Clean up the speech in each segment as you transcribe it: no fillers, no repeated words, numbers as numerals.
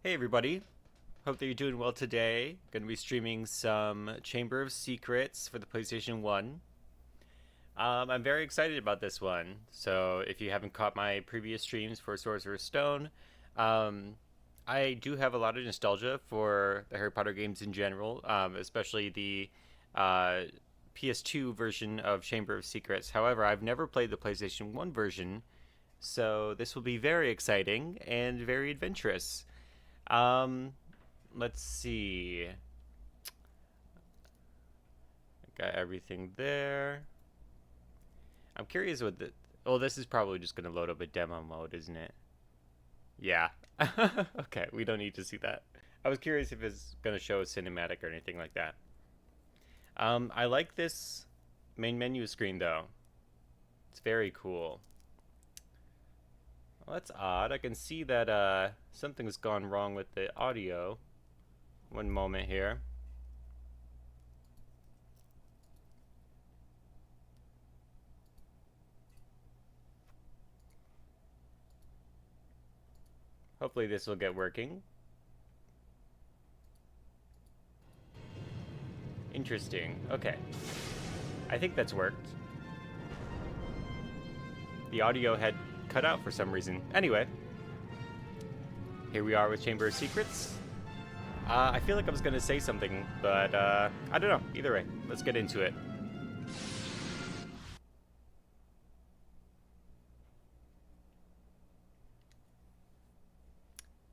Hey everybody, hope that you're doing well today. Going to be streaming some Chamber of Secrets for the PlayStation 1. I'm very excited about this one. So if you haven't caught my previous streams for Sorcerer's Stone, um, I do have a lot of nostalgia for the Harry Potter games in general, especially the uh, PS2 version of Chamber of Secrets. However, I've never played the PlayStation 1 version, so this will be very exciting and very adventurous. Um, let's see. Got everything there. I'm curious what the. Oh, this is probably just gonna load up a demo mode, isn't it? Yeah. Okay, we don't need to see that. I was curious if it's gonna show a cinematic or anything like that. I like this main menu screen though. It's very cool. Well, that's odd. I can see that something's gone wrong with the audio. One moment here. Hopefully this will get working. Interesting. Okay. I think that's worked. The audio had cut out for some reason. Anyway. Here we are with Chamber of Secrets. I feel like I was going to say something, but I don't know. Either way, let's get into it.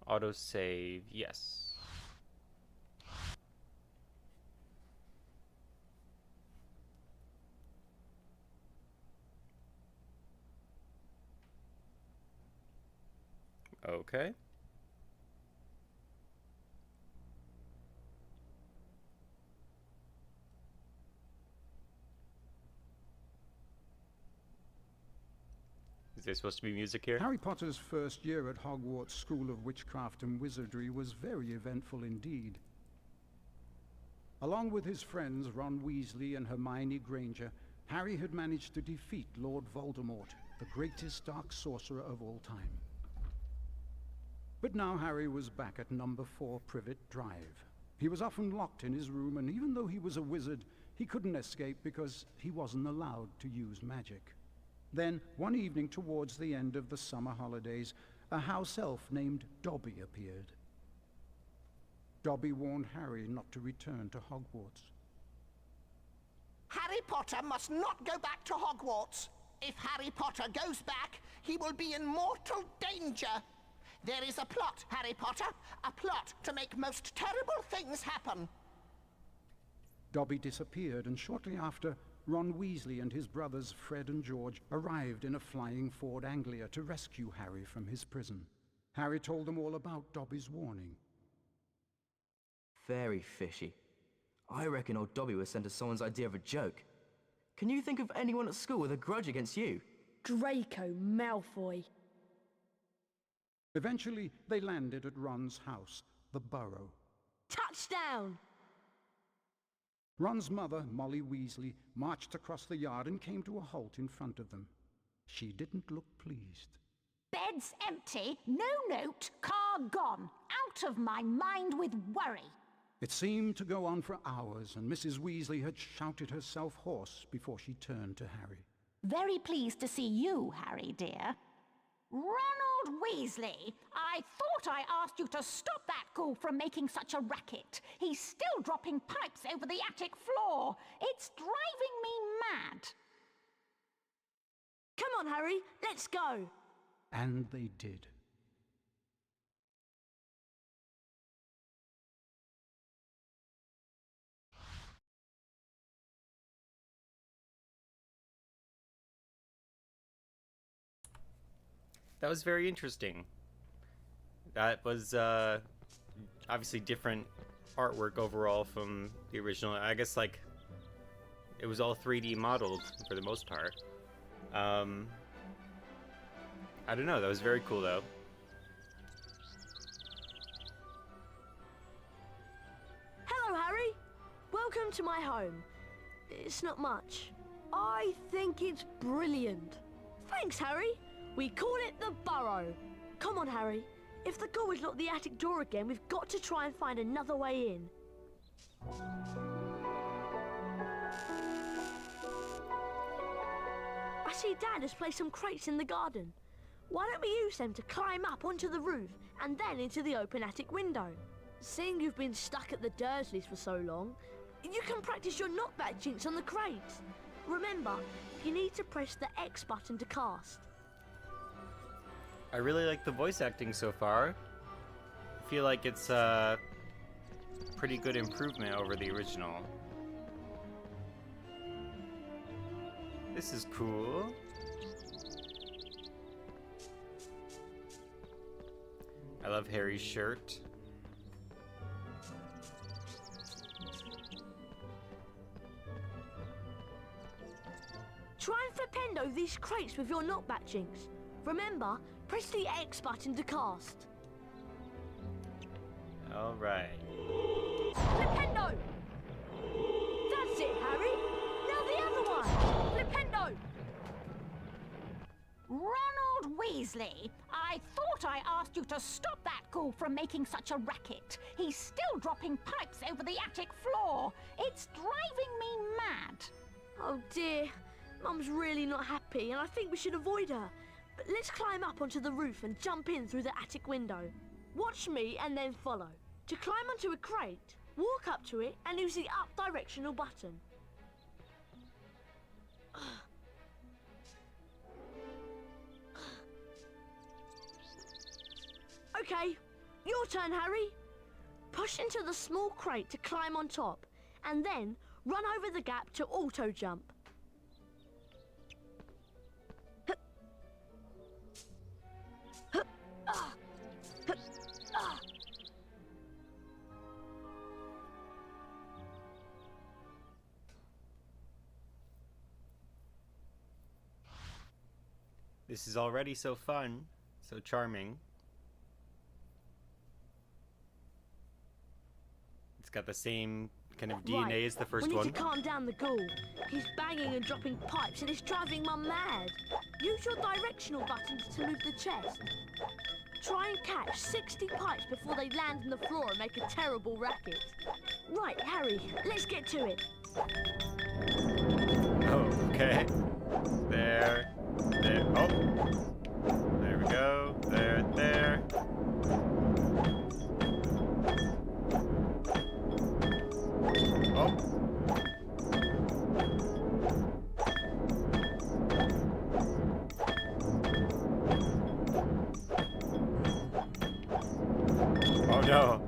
Autosave, yes. Okay. Is there supposed to be music here? Harry Potter's first year at Hogwarts School of Witchcraft and Wizardry was very eventful indeed. Along with his friends Ron Weasley and Hermione Granger, Harry had managed to defeat Lord Voldemort, the greatest dark sorcerer of all time. But now Harry was back at number 4 Privet Drive. He was often locked in his room, and even though he was a wizard, he couldn't escape because he wasn't allowed to use magic. Then, one evening towards the end of the summer holidays, a house elf named Dobby appeared. Dobby warned Harry not to return to Hogwarts. Harry Potter must not go back to Hogwarts. If Harry Potter goes back, he will be in mortal danger. There is a plot, Harry Potter, a plot to make most terrible things happen. Dobby disappeared, and shortly after, Ron Weasley and his brothers Fred and George arrived in a flying Ford Anglia to rescue Harry from his prison. Harry told them all about Dobby's warning. Very fishy. I reckon old Dobby was sent as someone's idea of a joke. Can you think of anyone at school with a grudge against you? Draco Malfoy. Eventually, they landed at Ron's house, the Burrow. Touchdown! Ron's mother, Molly Weasley, marched across the yard and came to a halt in front of them. She didn't look pleased. Bed's empty, no note, car gone. Out of my mind with worry. It seemed to go on for hours, and Mrs. Weasley had shouted herself hoarse before she turned to Harry. Very pleased to see you, Harry, dear. Ronald Weasley, I thought I asked you to stop that ghoul from making such a racket. He's still dropping pipes over the attic floor. It's driving me mad. Come on, Harry, let's go. And they did. That was very interesting. That was obviously different artwork overall from the original. I guess like it was all 3D modeled for the most part. I don't know. That was very cool though. Hello, Harry. Welcome to my home. It's not much. I think it's brilliant. Thanks, Harry. We call it the Burrow. Come on, Harry. If the ghoul has locked the attic door again, we've got to try and find another way in. I see Dad has placed some crates in the garden. Why don't we use them to climb up onto the roof and then into the open attic window? Seeing you've been stuck at the Dursleys for so long, you can practice your knockback jinx on the crates. Remember, you need to press the X button to cast. I really like the voice acting so far. I feel like it's a pretty good improvement over the original. This is cool. I love Harry's shirt. Try and flipendo these crates with your knockback jinx. Remember, press the X button to cast. Alright. Flipendo! That's it, Harry! Now the other one! Flipendo! Ronald Weasley, I thought I asked you to stop that ghoul from making such a racket. He's still dropping pipes over the attic floor. It's driving me mad. Oh dear, Mum's really not happy and I think we should avoid her. But let's climb up onto the roof and jump in through the attic window. Watch me and then follow. To climb onto a crate, walk up to it and use the up directional button. Okay, your turn, Harry. Push into the small crate to climb on top, and then run over the gap to auto-jump. This is already so fun, so charming. It's got the same kind of DNA as the first we one. need to calm down the ghoul. He's banging and dropping pipes and it's driving Mum mad. Use your directional buttons to move the chest. Try and catch 60 pipes before they land on the floor and make a terrible racket. Right, Harry, let's get to it. Oh, okay. There. Oh. There we go. There. Oh. Oh no.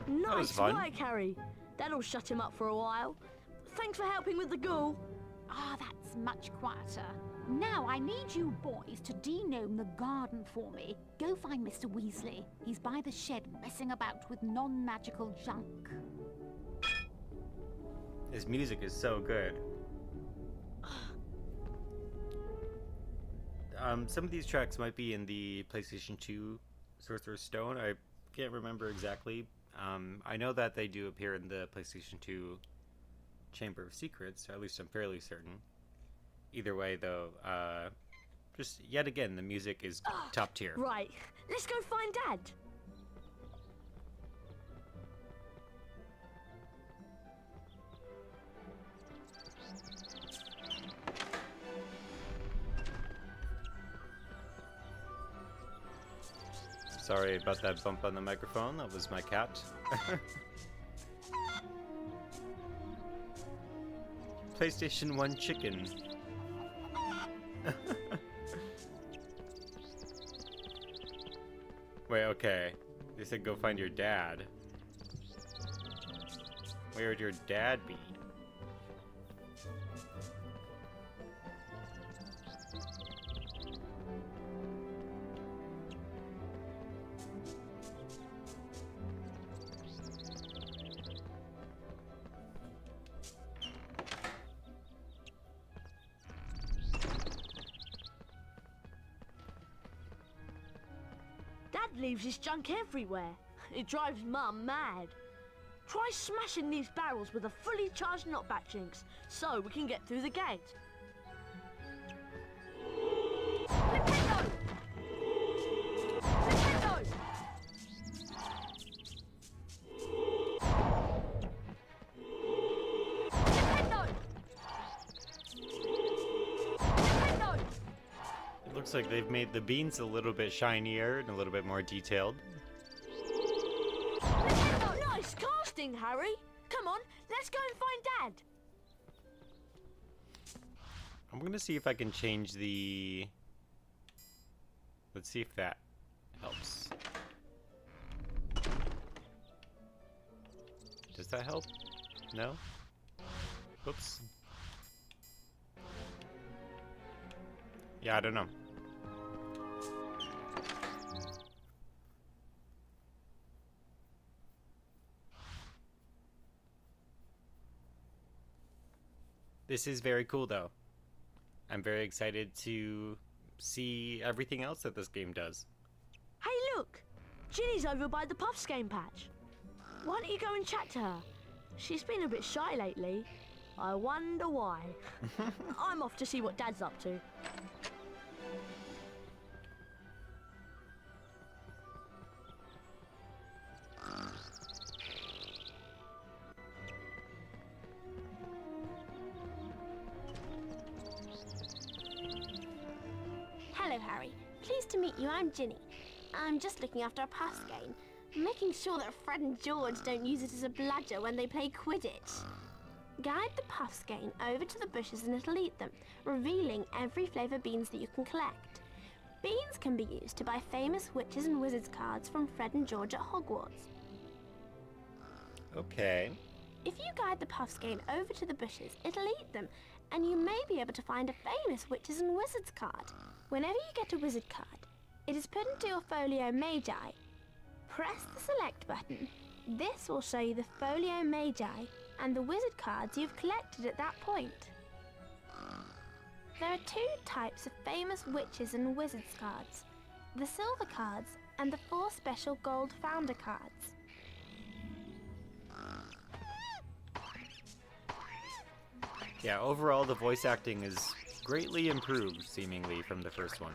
Nice fun. work, Harry. That'll shut him up for a while. Thanks for helping with the ghoul. Ah, that's much quieter. Now I need you boys to denome the garden for me. Go find Mr. Weasley. He's by the shed messing about with non-magical junk. His music is so good. Some of these tracks might be in the PlayStation 2 Sorcerer's Stone. I can't remember exactly. I know that they do appear in the PlayStation 2 Chamber of Secrets, or at least I'm fairly certain. Either way, though, just yet again, the music is top tier. Right, let's go find Dad. Sorry about that bump on the microphone. That was my cat. PlayStation 1 chicken. Wait, okay. They said go find your dad. Where would your dad be? Dad leaves his junk everywhere. It drives Mum mad. Try smashing these barrels with a fully charged knockback, Jinx, so we can get through the gate. Nintendo! Nintendo! Nintendo! Nintendo! It looks like they've made the beans a little bit shinier and a little bit more detailed. Nice casting, Harry. Come on, let's go and find Dad. I'm gonna see if I can change the... Let's see if that helps. Does that help? No? Oops. Yeah, I don't know. This is very cool, though. I'm very excited to see everything else that this game does. Hey, look! Ginny's over by the Puffs game patch. Why don't you go and chat to her? She's been a bit shy lately. I wonder why. I'm off to see what Dad's up to. Hello, Harry. Pleased to meet you. I'm Ginny. I'm just looking after a Puffs game, making sure that Fred and George don't use it as a bludger when they play Quidditch. Guide the Puffs game over to the bushes and it'll eat them, revealing every flavour beans that you can collect. Beans can be used to buy famous witches and wizards cards from Fred and George at Hogwarts. Okay. If you guide the Puffs game over to the bushes, it'll eat them, and you may be able to find a famous witches and wizards card. Whenever you get a wizard card, it is put into your Folio Magi. Press the select button. This will show you the Folio Magi and the wizard cards you've collected at that point. There are two types of famous witches and wizards cards, the silver cards and the 4 special gold founder cards. Yeah, overall the voice acting is greatly improved, seemingly, from the first one.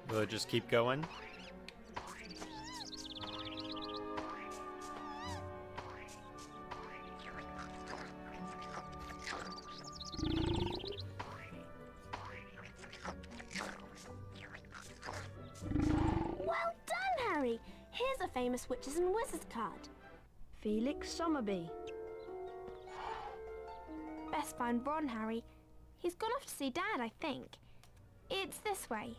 Will it just keep going? Well done, Harry! Here's a famous witches and wizards card. Felix Summerby. Best find Ron, Harry. He's gone off to see Dad, I think. It's this way.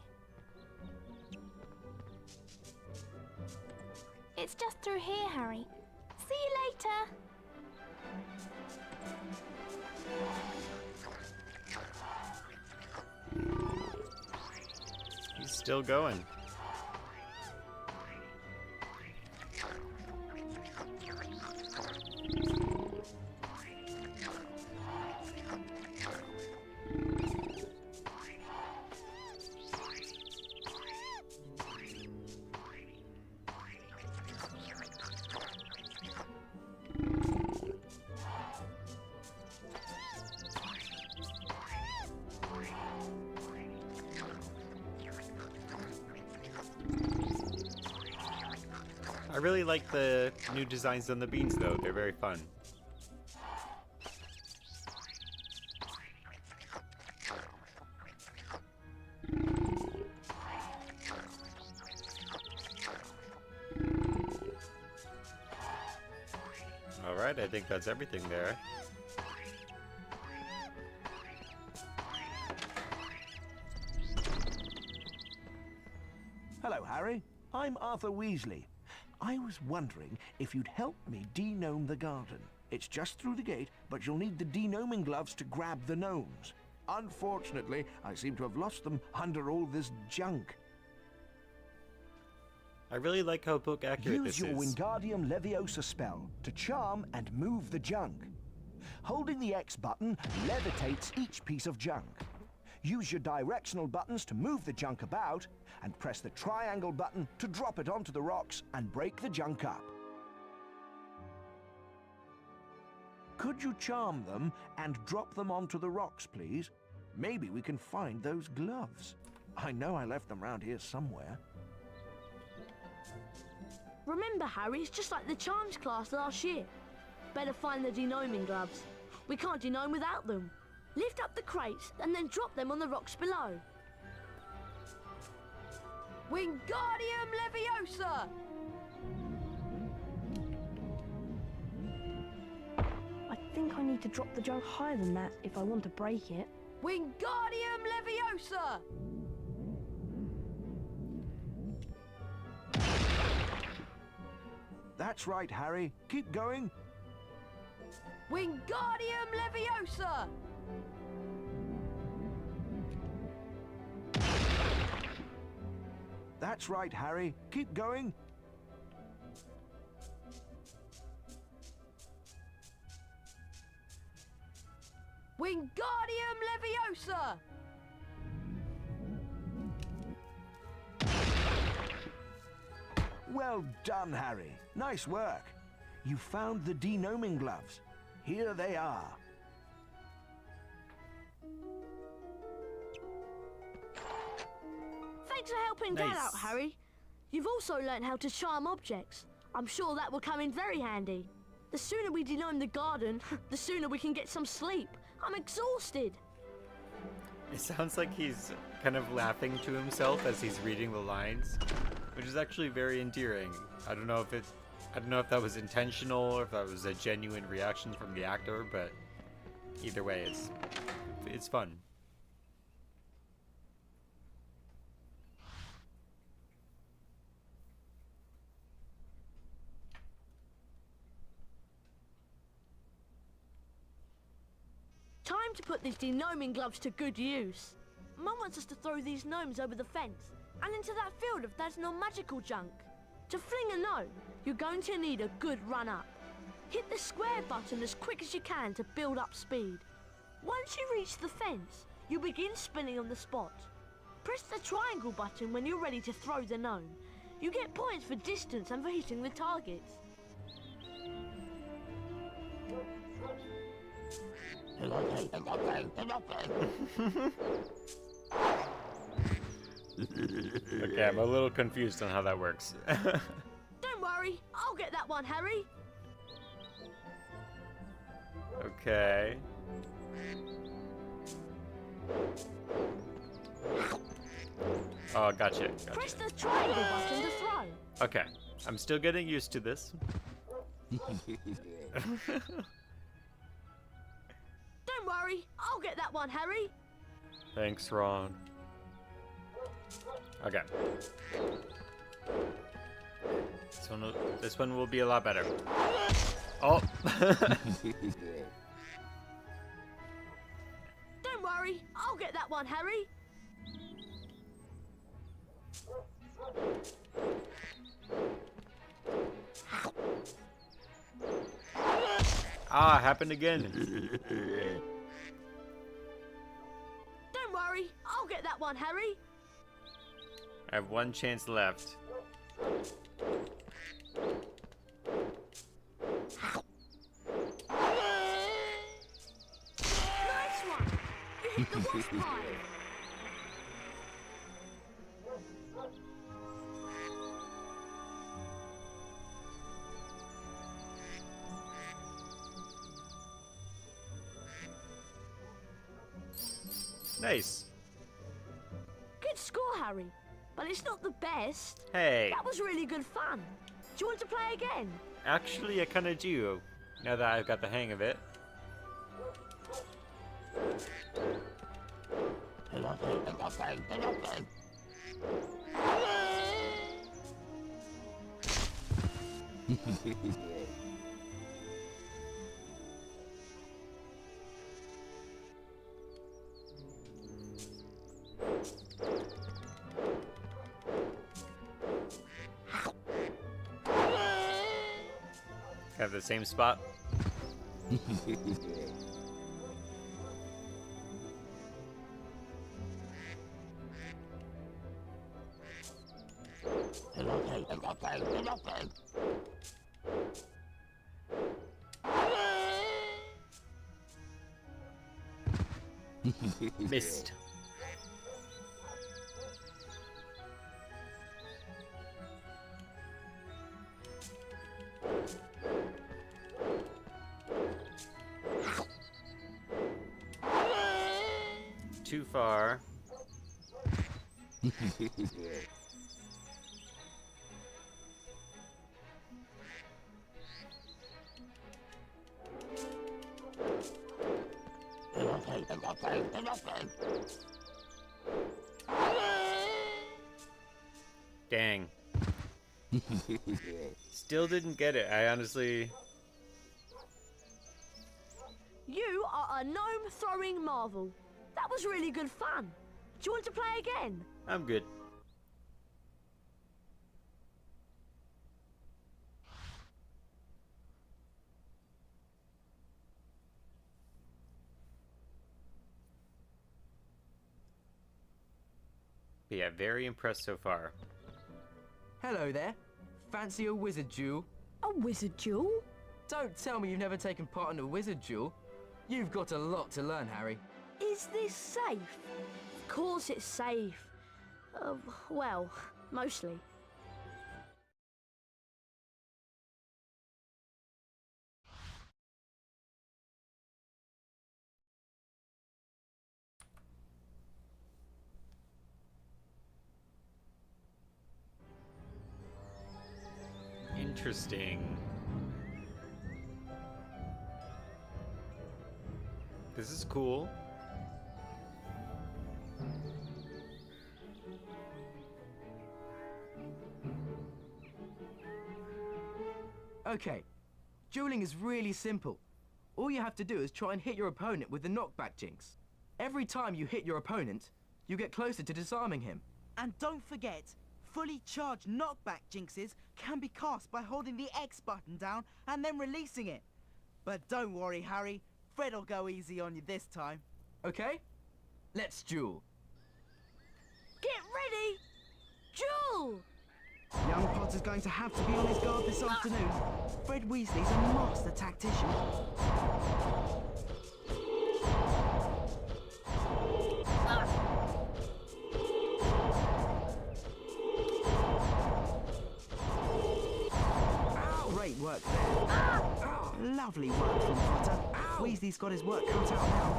It's just through here, Harry. See you later. He's still going. I really like the new designs on the beans, though. They're very fun. Alright, I think that's everything there. Hello, Harry. I'm Arthur Weasley. I was wondering if you'd help me denome the garden. It's just through the gate, but you'll need the denoming gloves to grab the gnomes. Unfortunately, I seem to have lost them under all this junk. I really like how book accurate this Use your is. Wingardium Leviosa spell to charm and move the junk. Holding the X button levitates each piece of junk. Use your directional buttons to move the junk about, and press the triangle button to drop it onto the rocks and break the junk up. Could you charm them and drop them onto the rocks, please? Maybe we can find those gloves. I know I left them round here somewhere. Remember, Harry, it's just like the charms class last year. Better find the denoming gloves. We can't denome without them. Lift up the crates and then drop them on the rocks below. Wingardium Leviosa! I think I need to drop the junk higher than that if I want to break it. Wingardium Leviosa! That's right, Harry. Keep going. Wingardium Leviosa! That's right, Harry. Keep going. Wingardium Leviosa! Well done, Harry. Nice work. You found the denoming gloves. Here they are. Thanks for helping Dad Nice. out, Harry. You've also learnt how to charm objects. I'm sure that will come in very handy. The sooner we denome the garden, the sooner we can get some sleep. I'm exhausted. It sounds like he's kind of laughing to himself as he's reading the lines, which is actually very endearing. I don't know if that was intentional or if that was a genuine reaction from the actor, but either way, it's fun. Time to put these denoming gloves to good use. Mum wants us to throw these gnomes over the fence and into that field if there's no magical junk. To fling a gnome, you're going to need a good run-up. Hit the square button as quick as you can to build up speed. Once you reach the fence, you begin spinning on the spot. Press the triangle button when you're ready to throw the gnome. You get points for distance and for hitting the targets. Okay, I'm a little confused on how that works. Don't worry, I'll get that one, Harry. Okay. Oh, gotcha. Press the triangle button to throw. Okay, I'm still getting used to this. Don't worry, I'll get that one, Harry. Thanks, Ron. Okay. This one will be a lot better. Oh. Don't worry, I'll get that one, Harry. Ah, happened again. Don't worry, I'll get that one, Harry. I have one chance left. Nice one. You hit the wasp hive. Nice. Good score, Harry. But it's not the best. Hey, That was really good fun. Do you want to play again? actually, I kind of do. Now that I've got the hang of it. Kind of the same spot. Missed. Too far. Dang. Still didn't get it. I honestly... You are a gnome throwing marvel. That was really good fun. Do you want to play again? I'm good. But yeah, very impressed so far. Hello there. Fancy a wizard duel? A wizard duel? Don't tell me you've never taken part in a wizard duel. You've got a lot to learn, Harry. Is this safe? Of course it's safe. Well, mostly. Interesting. This is cool. Okay, dueling is really simple. All you have to do is try and hit your opponent with the knockback jinx. Every time you hit your opponent, you get closer to disarming him. And don't forget, fully charged knockback jinxes can be cast by holding the X button down and then releasing it. But don't worry, Harry. Fred'll go easy on you this time. Okay? Let's duel. Get ready! Duel! Young Potter's going to have to be on his guard this afternoon. Fred Weasley's a master tactician. Great work there. Lovely work from Potter. Weasley's got his work cut out now.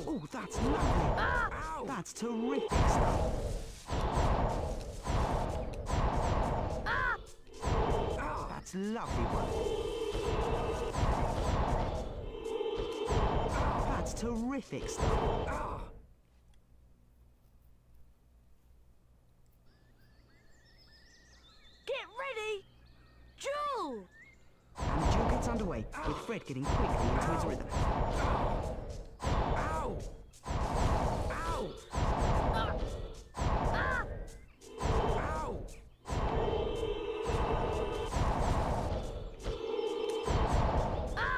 Oh, that's lovely. That's terrific stuff. That's lovely work. That's terrific stuff. Get ready! Duel! And the duel gets underway, with Fred getting quickly into his rhythm. Ow! Ow! Ow!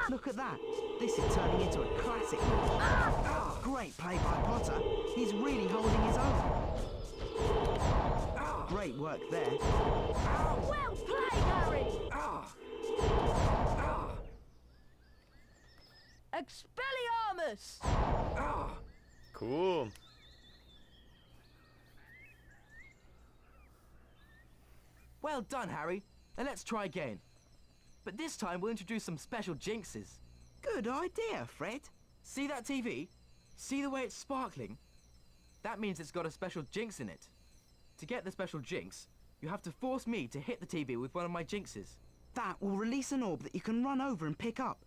Look at that. This is turning into a classic match. Great play by Potter. He's really holding his own. Great work there. Well played, Harry! Expelliarmus! Cool. Well done, Harry. Now let's try again. But this time we'll introduce some special jinxes. Good idea, Fred. See that TV? See the way it's sparkling? That means it's got a special jinx in it. To get the special jinx, you have to force me to hit the TV with one of my jinxes. That will release an orb that you can run over and pick up.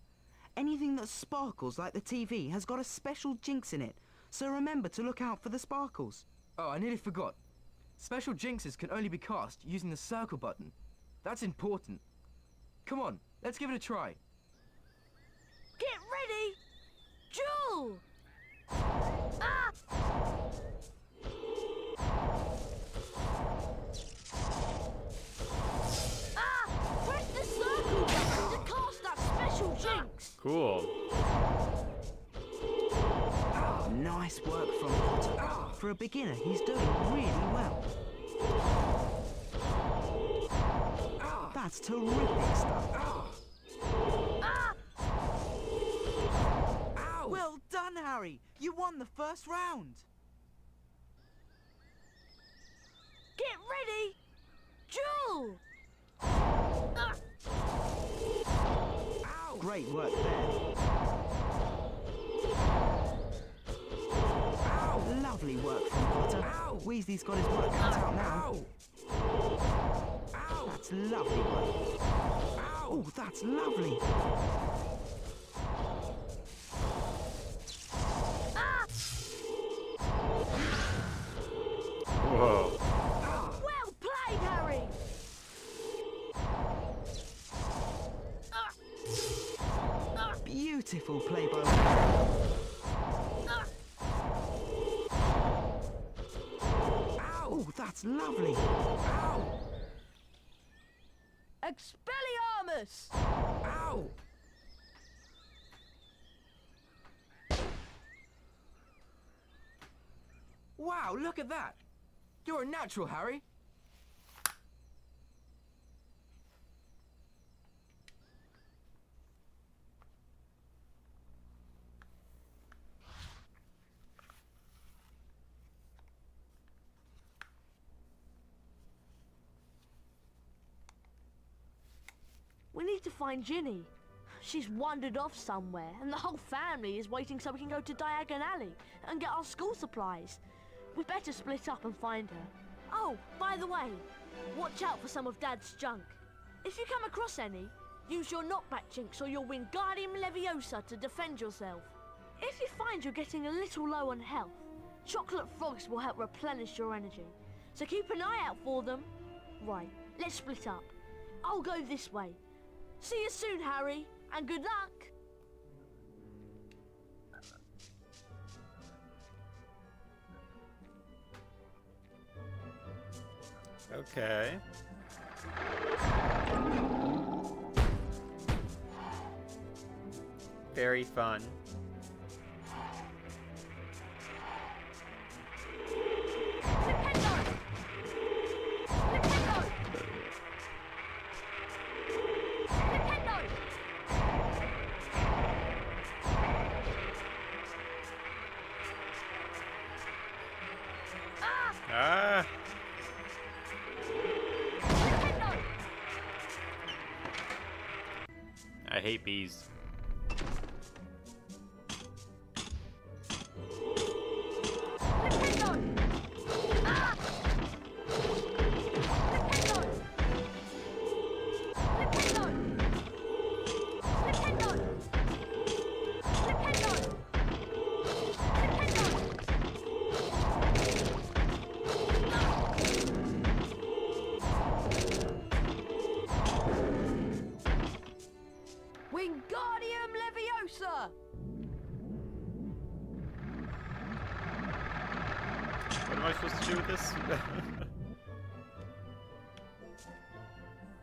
Anything that sparkles like the TV has got a special jinx in it, so remember to look out for the sparkles. Oh, I nearly forgot. Special jinxes can only be cast using the circle button. That's important. Come on, let's give it a try. Get ready! Duel! Press the Nice work from Potter. For a beginner, he's doing really well. That's terrific stuff. Well done, Harry. You won the first round. Get ready! Duel! Great work there. Lovely work from Potter. Weasley's got his work cut out now. That's lovely work. Oh, that's lovely. Whoa. Well played, Harry! Beautiful play by Weasley. Oh, that's lovely. Expelliarmus! Ow! Wow, look at that! You're a natural, Harry. We need to find Ginny. She's wandered off somewhere, and the whole family is waiting so we can go to Diagon Alley and get our school supplies. We better split up and find her. Oh, by the way, watch out for some of Dad's junk. If you come across any, use your knockback jinx or your Wingardium Leviosa to defend yourself. If you find you're getting a little low on health, chocolate frogs will help replenish your energy. So keep an eye out for them. Right, let's split up. I'll go this way. See you soon, Harry, and good luck! Okay. Very fun. Ah! I hate bees. Wingardium Leviosa! What am I supposed to do with this?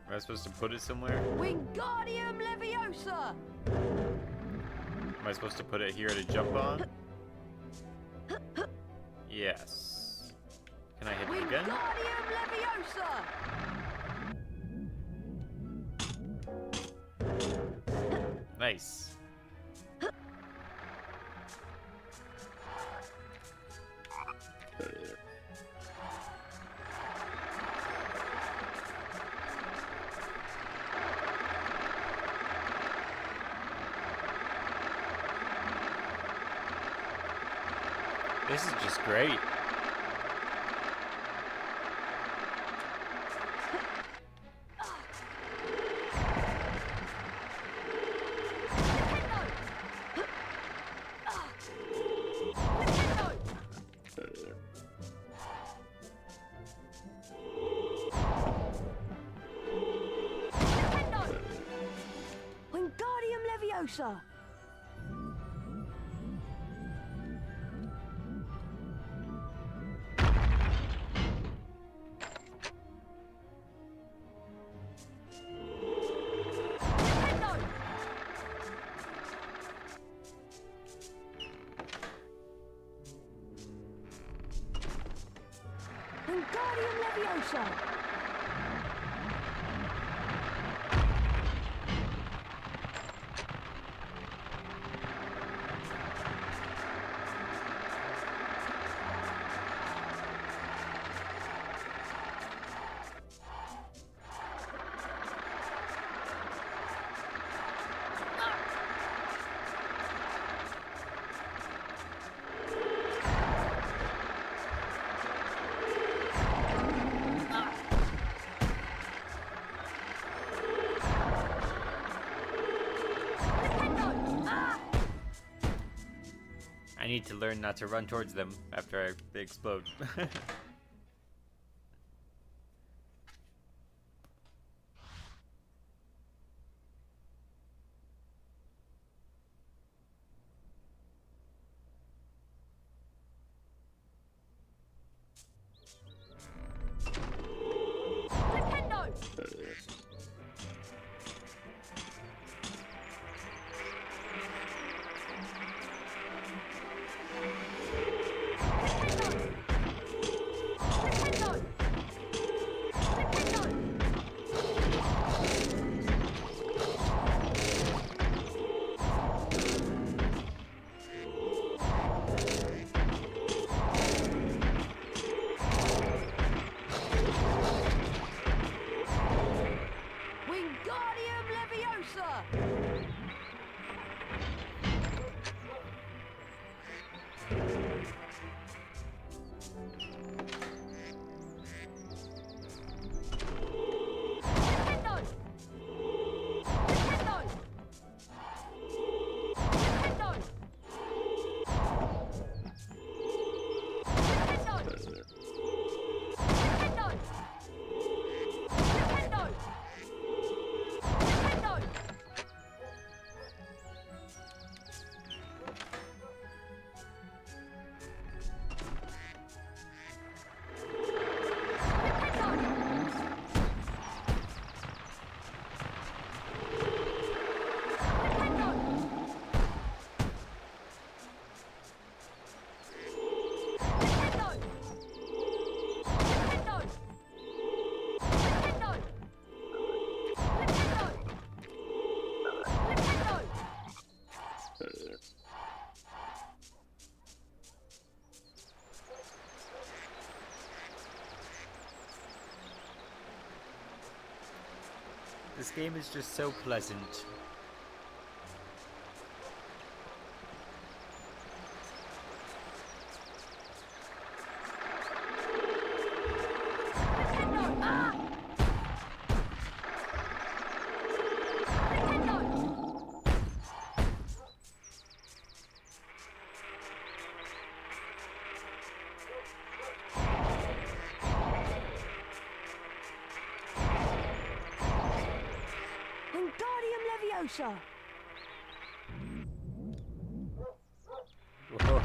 Am I supposed to put it somewhere? Wingardium Leviosa! Am I supposed to put it here to jump on? Yes. Can I hit it again? Wingardium Leviosa! Nice. This is just great. Wingardium Leviosa! Wingardium Leviosa! I need to learn not to run towards them after they explode. Wingardium Leviosa! This game is just so pleasant. Wingardium Leviosa! Whoa,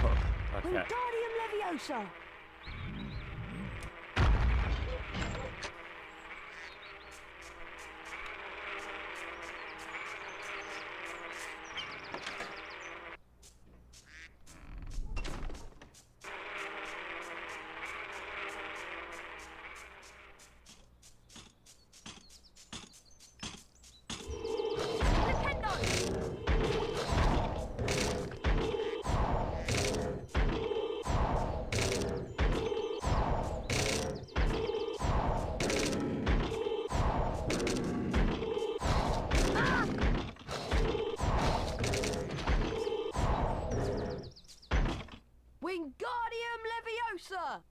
okay. Wingardium Leviosa! Wingardium Leviosa!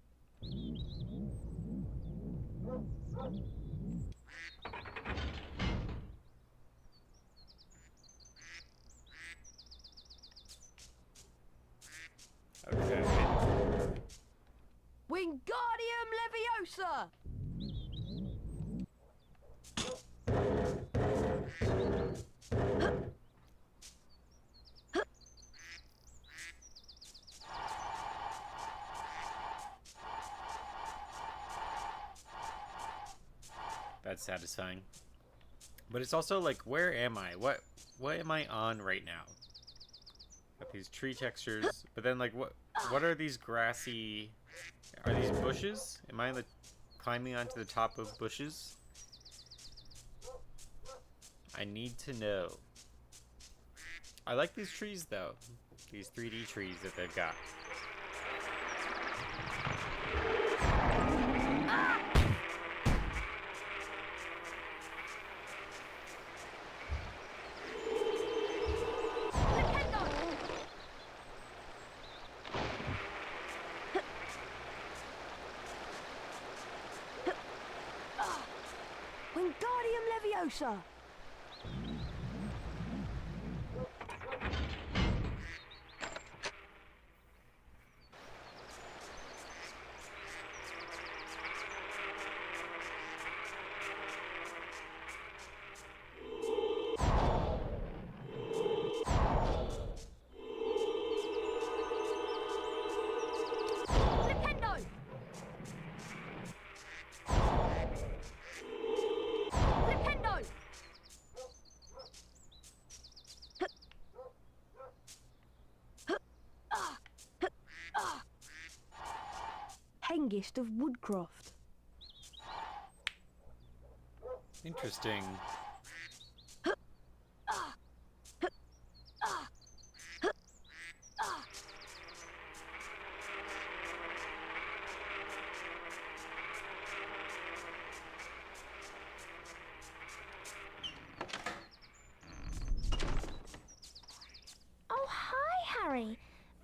Okay. Wingardium Leviosa! That's satisfying. But it's also like, where am I? What am I on right now? Got these tree textures, but then like what are these grassy? Are these bushes? Am I like climbing onto the top of bushes? I need to know. I like these trees though. These 3D trees that they've got. Wingardium Leviosa! Hengist of Woodcroft. Interesting. Oh, hi, Harry.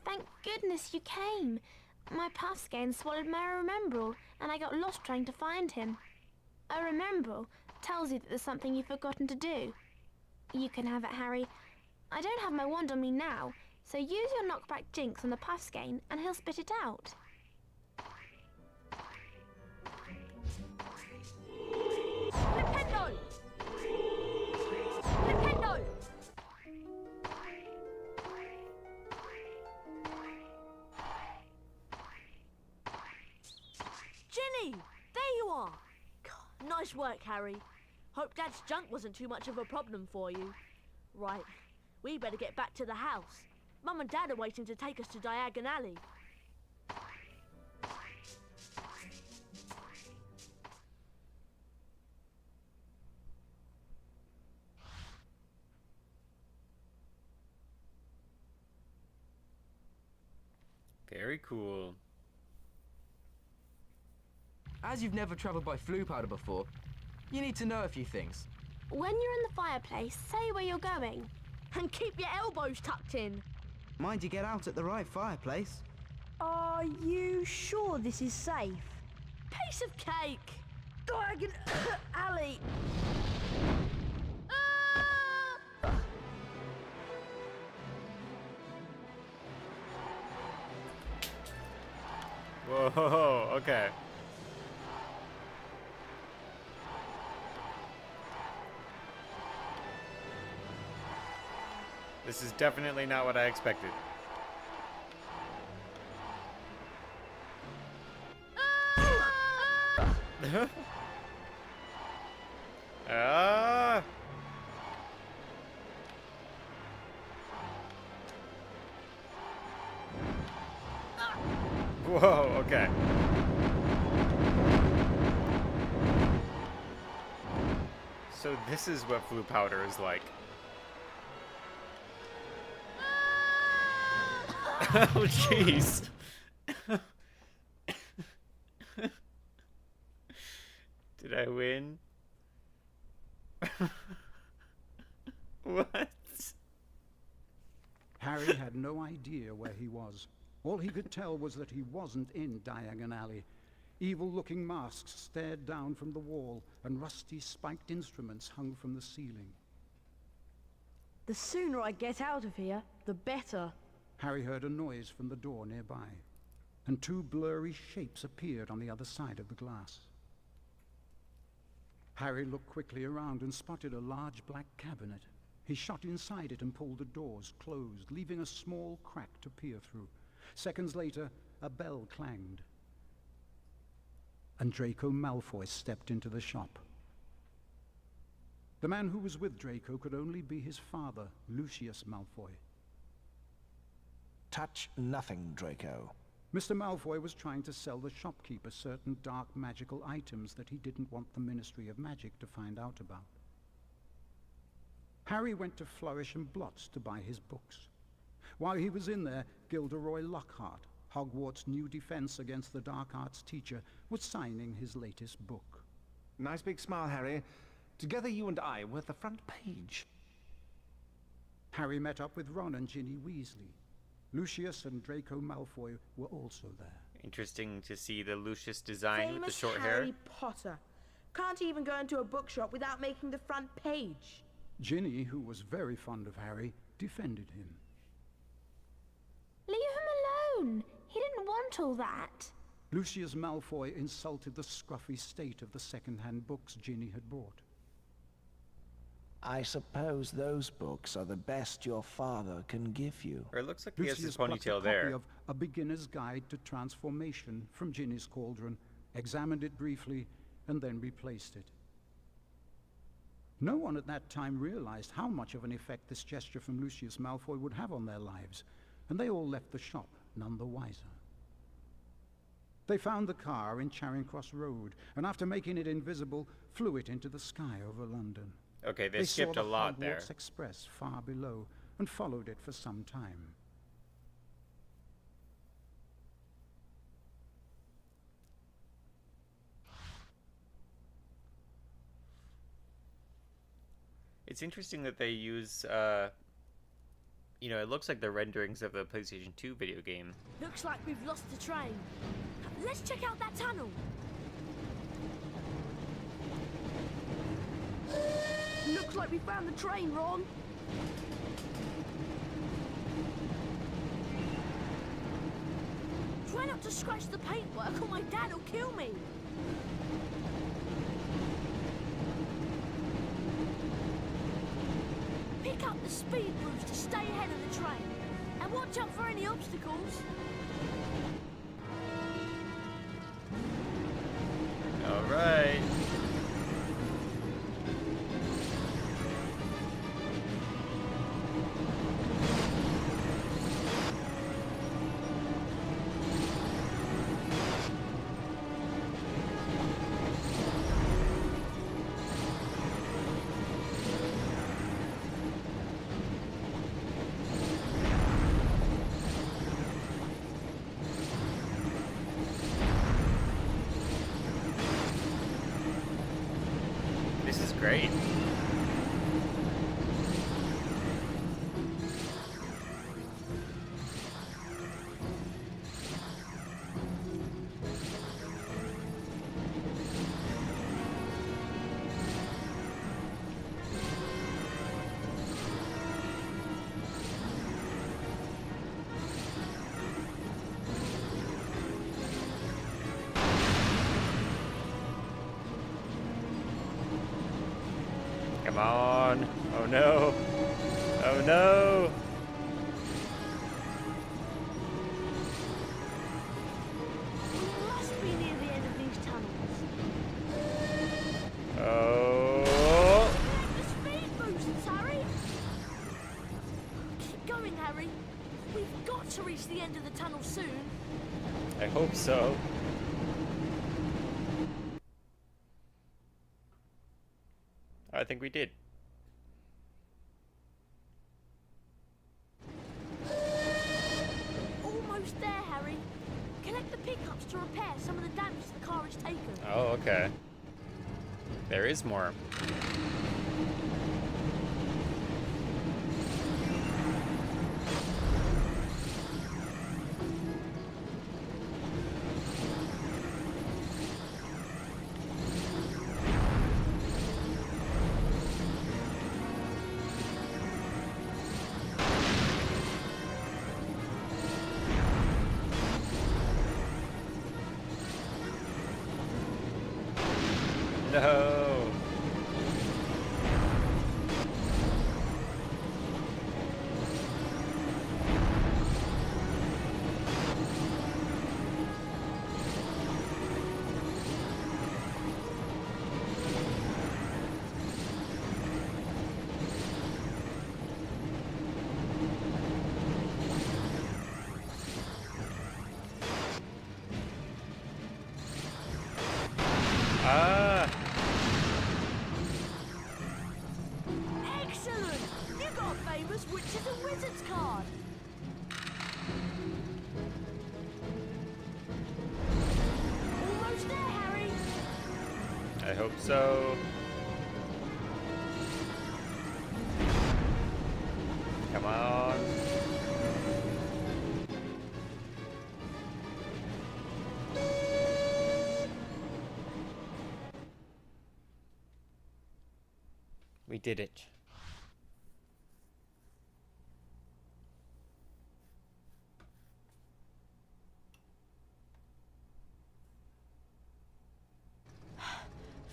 Thank goodness you came. My puff skein swallowed my Remembrall, and I got lost trying to find him. A Remembrall tells you that there's something you've forgotten to do. You can have it, Harry. I don't have my wand on me now, so use your knockback jinx on the puff skein, and he'll spit it out. Flipendo! Flipendo! Jenny! There you are! God, nice work, Harry. Hope Dad's junk wasn't too much of a problem for you. Right, we better get back to the house. Mum and Dad are waiting to take us to Diagon Alley. Very cool. As you've never travelled by flue powder before, you need to know a few things. When you're in the fireplace, say where you're going. And keep your elbows tucked in. Mind you get out at the right fireplace. Are you sure this is safe? Piece of cake! Diagon Alley! Whoa, okay. This is definitely not what I expected. Ah! Whoa, okay. So this is what flue powder is like. Oh, jeez. Did I win? What? Harry had no idea where he was. All he could tell was that he wasn't in Diagon Alley. Evil-looking masks stared down from the wall, and rusty spiked instruments hung from the ceiling. The sooner I get out of here, the better. Harry heard a noise from the door nearby, and two blurry shapes appeared on the other side of the glass. Harry looked quickly around and spotted a large black cabinet. He shot inside it and pulled the doors closed, leaving a small crack to peer through. Seconds later, a bell clanged, and Draco Malfoy stepped into the shop. The man who was with Draco could only be his father, Lucius Malfoy. Touch nothing, Draco. Mr. Malfoy was trying to sell the shopkeeper certain dark magical items that he didn't want the Ministry of Magic to find out about. Harry went to Flourish and Blots to buy his books. While he was in there, Gilderoy Lockhart, Hogwarts' new defense against the dark arts teacher, was signing his latest book. Nice big smile, Harry. Together you and I were at the front page. Harry met up with Ron and Ginny Weasley. Lucius and Draco Malfoy were also there. Interesting to see the Lucius design with the Famous short Harry hair. Potter. Can't even go into a bookshop without making the front page. Ginny, who was very fond of Harry, defended him. Leave him alone. He didn't want all that. Lucius Malfoy insulted the scruffy state of the second-hand books Ginny had bought. I suppose those books are the best your father can give you. Or it looks like he has his Lucius plucked a ponytail copy there. of A Beginner's Guide to Transformation from Ginny's cauldron, examined it briefly, and then replaced it. No one at that time realized how much of an effect this gesture from Lucius Malfoy would have on their lives, and they all left the shop none the wiser. They found the car in Charing Cross Road, and after making it invisible, flew it into the sky over London. Okay, they skipped a lot saw the there. Hogwarts Express far below, and followed it for some time. It's interesting that they use, you know, it looks like the renderings of the PlayStation 2 video game. Looks like we've lost the train. Let's check out that tunnel. Looks like we found the train, Ron. Try not to scratch the paintwork or my dad will kill me. Pick up the speed boost to stay ahead of the train. And watch out for any obstacles. All right. This is great. Come on. Oh no. Oh no. We must be near the end of these tunnels. Oh. The speed boosts, Harry! Keep going, Harry. We've got to reach the end of the tunnel soon. I hope so. I think we did. Almost there, Harry. Collect the pickups to repair some of the damage the car has taken. Oh, okay. There is more. No. I hope so. Come on. We did it.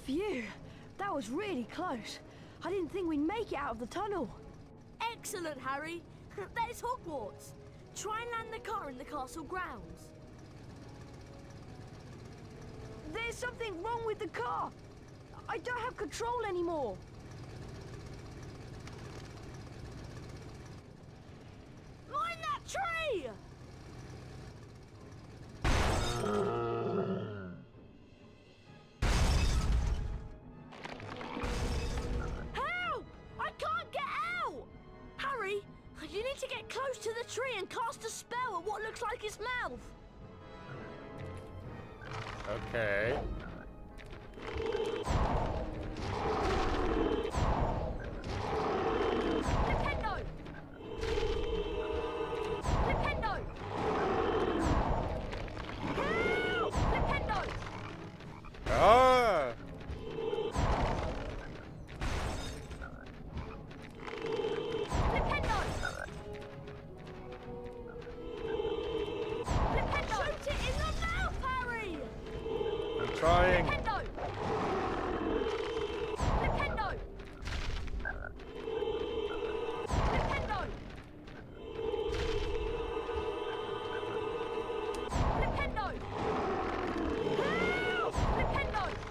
Phew, that was really close. I didn't think we'd make it out of the tunnel. Excellent, Harry. There's Hogwarts. Try and land the car in the castle grounds. There's something wrong with the car. I don't have control anymore. Mind that tree! Help! I can't get out! Harry, you need to get close to the tree and cast a spell at what looks like its mouth. Okay. Nintendo! Nintendo! Help! Nintendo! Ah! Nintendo! Nintendo! Shoot it in the mouth, Harry! I'm trying. Nintendo! Nintendo! Nintendo! Nintendo! Help! Nintendo!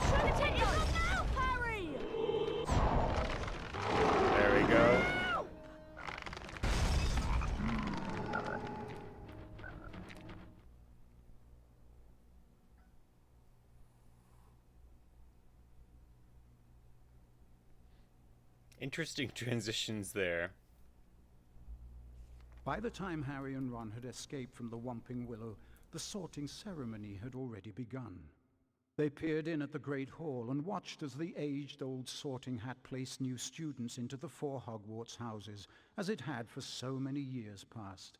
Shoot it in the mouth, Harry! There we go. Help! Interesting transitions there. By the time Harry and Ron had escaped from the Whomping Willow, the sorting ceremony had already begun. They peered in at the Great Hall and watched as the aged-old sorting hat placed new students into the 4 Hogwarts houses, as it had for so many years past.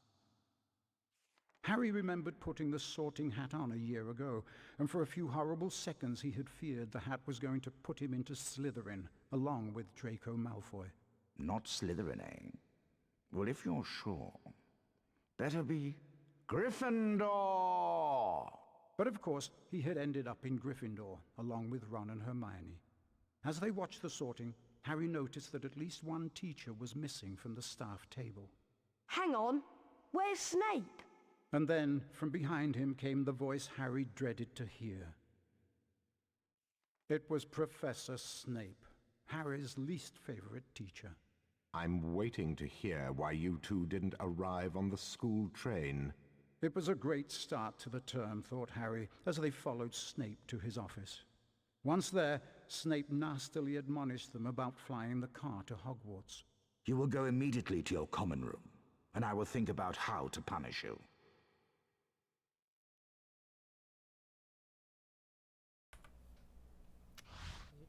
Harry remembered putting the sorting hat on a year ago, and for a few horrible seconds he had feared the hat was going to put him into Slytherin, along with Draco Malfoy. Not Slytherin, eh? Well, if you're sure, better be Gryffindor! But of course, he had ended up in Gryffindor, along with Ron and Hermione. As they watched the sorting, Harry noticed that at least one teacher was missing from the staff table. Hang on, where's Snape? And then, from behind him came the voice Harry dreaded to hear. It was Professor Snape, Harry's least favorite teacher. I'm waiting to hear why you two didn't arrive on the school train. It was a great start to the term, thought Harry, as they followed Snape to his office. Once there, Snape nastily admonished them about flying the car to Hogwarts. You will go immediately to your common room, and I will think about how to punish you.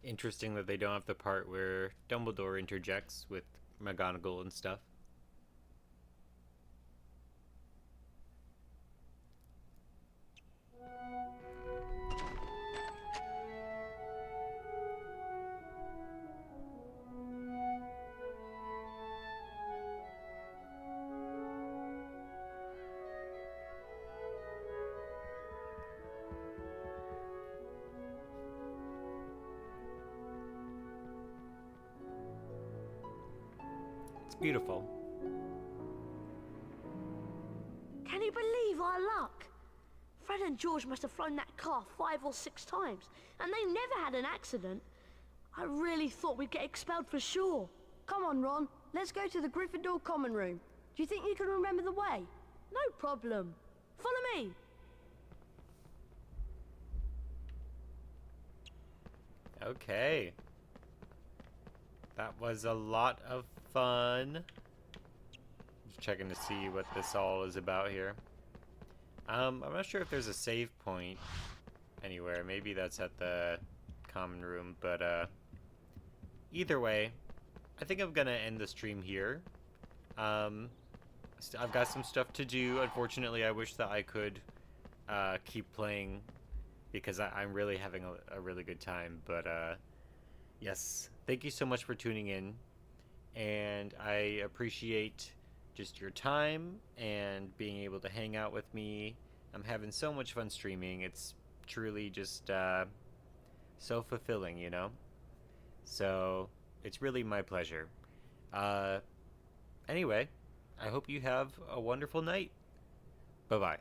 Interesting that they don't have the part where Dumbledore interjects with McGonagall and stuff. Beautiful. Can you believe our luck? Fred and George must have flown that car 5 or 6 times, and they never had an accident. I really thought we'd get expelled for sure. Come on, Ron. Let's go to the Gryffindor common room. Do you think you can remember the way? No problem. Follow me. Okay. That was a lot of fun. Just checking to see what this all is about here. I'm not sure if there's a save point anywhere. Maybe that's at the common room, but either way, I think I'm gonna end the stream here. I've got some stuff to do. Unfortunately, I wish that I could keep playing because I'm really having a really good time. But yes, thank you so much for tuning in, and I appreciate just your time and being able to hang out with me. I'm having so much fun streaming. It's truly just so fulfilling, you know? So it's really my pleasure. Anyway, I hope you have a wonderful night. Bye-bye.